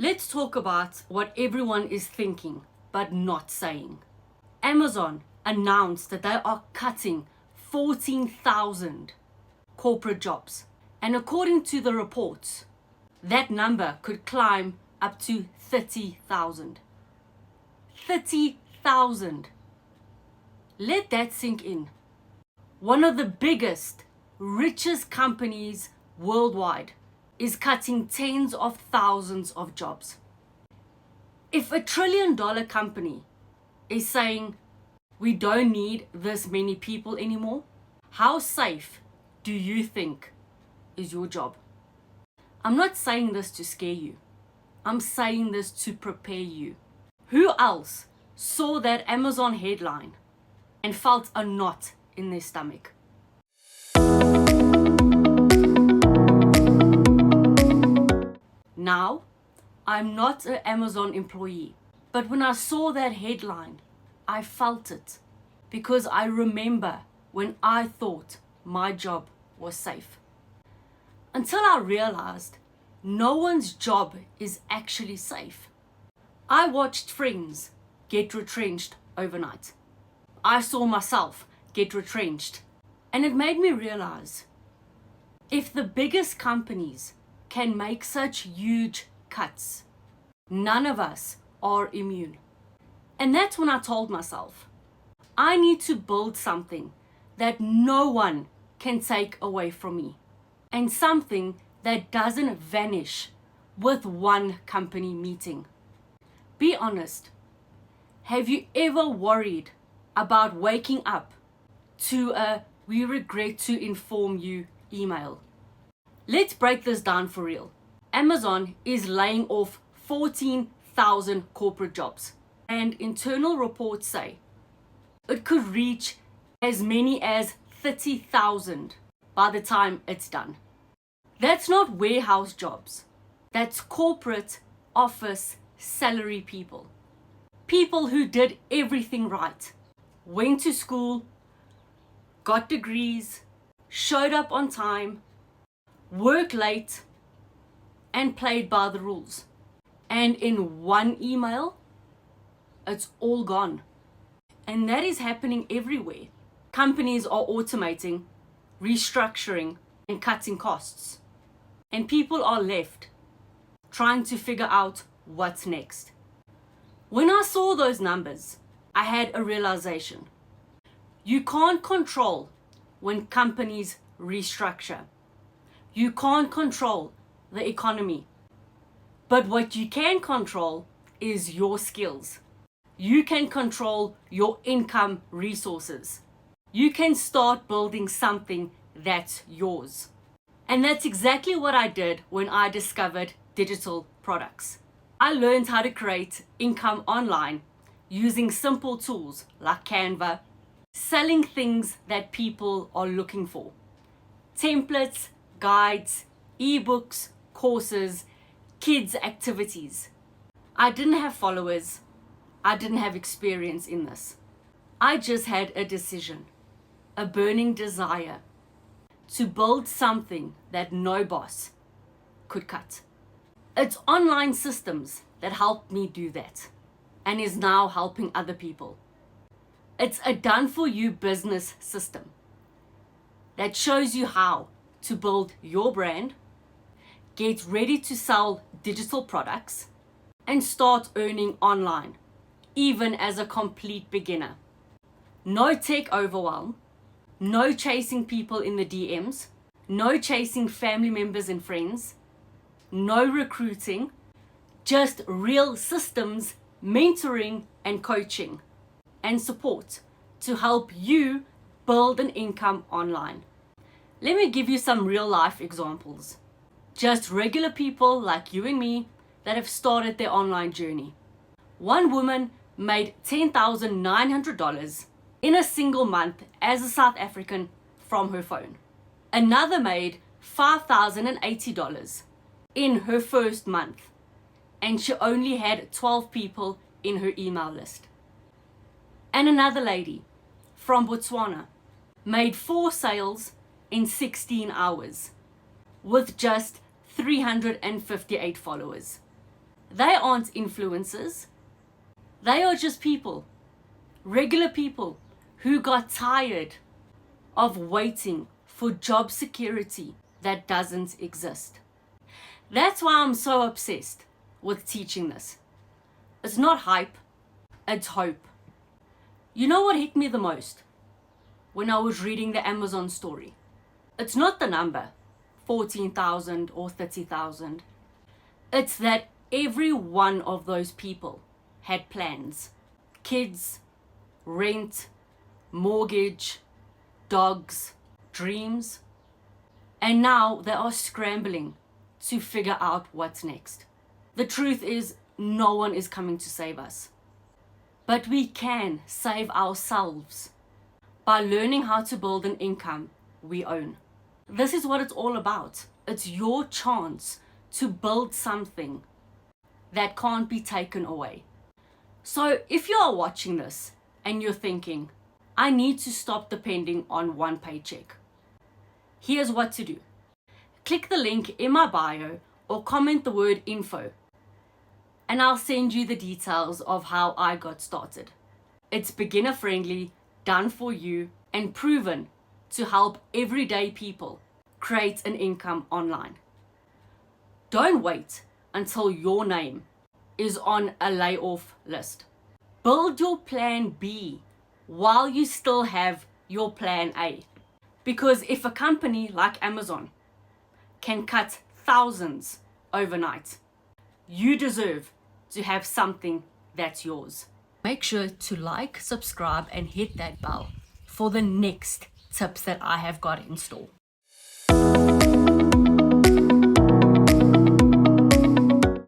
Let's talk about what everyone is thinking but not saying. Amazon announced that they are cutting 14,000 corporate jobs. And according to the reports, that number could climb up to 30,000. 30,000. Let that sink in. One of the biggest, richest companies worldwide is cutting tens of thousands of jobs. If $1 trillion company is saying we don't need this many people anymore, how safe do you think is your job? I'm not saying this to scare you. I'm saying this to prepare you. Who else saw that Amazon headline and felt a knot in their stomach? Now, I'm not an Amazon employee, but when I saw that headline, I felt it because I remember when I thought my job was safe. Until I realized no one's job is actually safe. I watched friends get retrenched overnight. I saw myself get retrenched, and it made me realize if the biggest companies can make such huge cuts, none of us are immune. And that's when I told myself, I need to build something that no one can take away from me, and something that doesn't vanish with one company meeting. Be honest, have you ever worried about waking up to a "we regret to inform you" email? Let's break this down for real. Amazon is laying off 14,000 corporate jobs, and internal reports say it could reach as many as 30,000 by the time it's done. That's not warehouse jobs. That's corporate office salary people. People who did everything right, went to school, got degrees, showed up on time, worked late, and played by the rules. And in one email, it's all gone. And that is happening everywhere. Companies are automating, restructuring, and cutting costs. And people are left trying to figure out what's next. When I saw those numbers, I had a realization. You can't control when companies restructure. You can't control the economy. But what you can control is your skills. You can control your income resources. You can start building something that's yours. And that's exactly what I did when I discovered digital products. I learned how to create income online using simple tools like Canva, selling things that people are looking for. Templates, guides, ebooks, courses, kids' activities. I didn't have followers. I didn't have experience in this. I just had a decision, a burning desire to build something that no boss could cut. It's online systems that helped me do that and is now helping other people. It's a done-for-you business system that shows you how to build your brand, get ready to sell digital products, and start earning online, even as a complete beginner. No tech overwhelm, no chasing people in the DMs, no chasing family members and friends, no recruiting, just real systems, mentoring and coaching and support to help you build an income online. Let me give you some real life examples. Just regular people like you and me that have started their online journey. One woman made $10,900 in a single month as a South African from her phone. Another made $5,080 in her first month, and she only had 12 people in her email list. And another lady from Botswana made 4 sales in 16 hours with just 358 followers. They aren't influencers. They are just people, regular people who got tired of waiting for job security that doesn't exist. That's why I'm so obsessed with teaching this. It's not hype, it's hope. You know what hit me the most when I was reading the Amazon story? It's not the number, 14,000 or 30,000. It's that every one of those people had plans. Kids, rent, mortgage, dogs, dreams. And now they are scrambling to figure out what's next. The truth is, no one is coming to save us. But we can save ourselves by learning how to build an income we own. This is what it's all about. It's your chance to build something that can't be taken away. So if you are watching this and you're thinking, I need to stop depending on one paycheck, here's what to do. Click the link in my bio or comment the word info, and I'll send you the details of how I got started. It's beginner friendly, done for you, and proven to help everyday people create an income online. Don't wait until your name is on a layoff list. Build your plan B while you still have your plan A. Because if a company like Amazon can cut thousands overnight, you deserve to have something that's yours. Make sure to like, subscribe, and hit that bell for the next tips that I have got in store.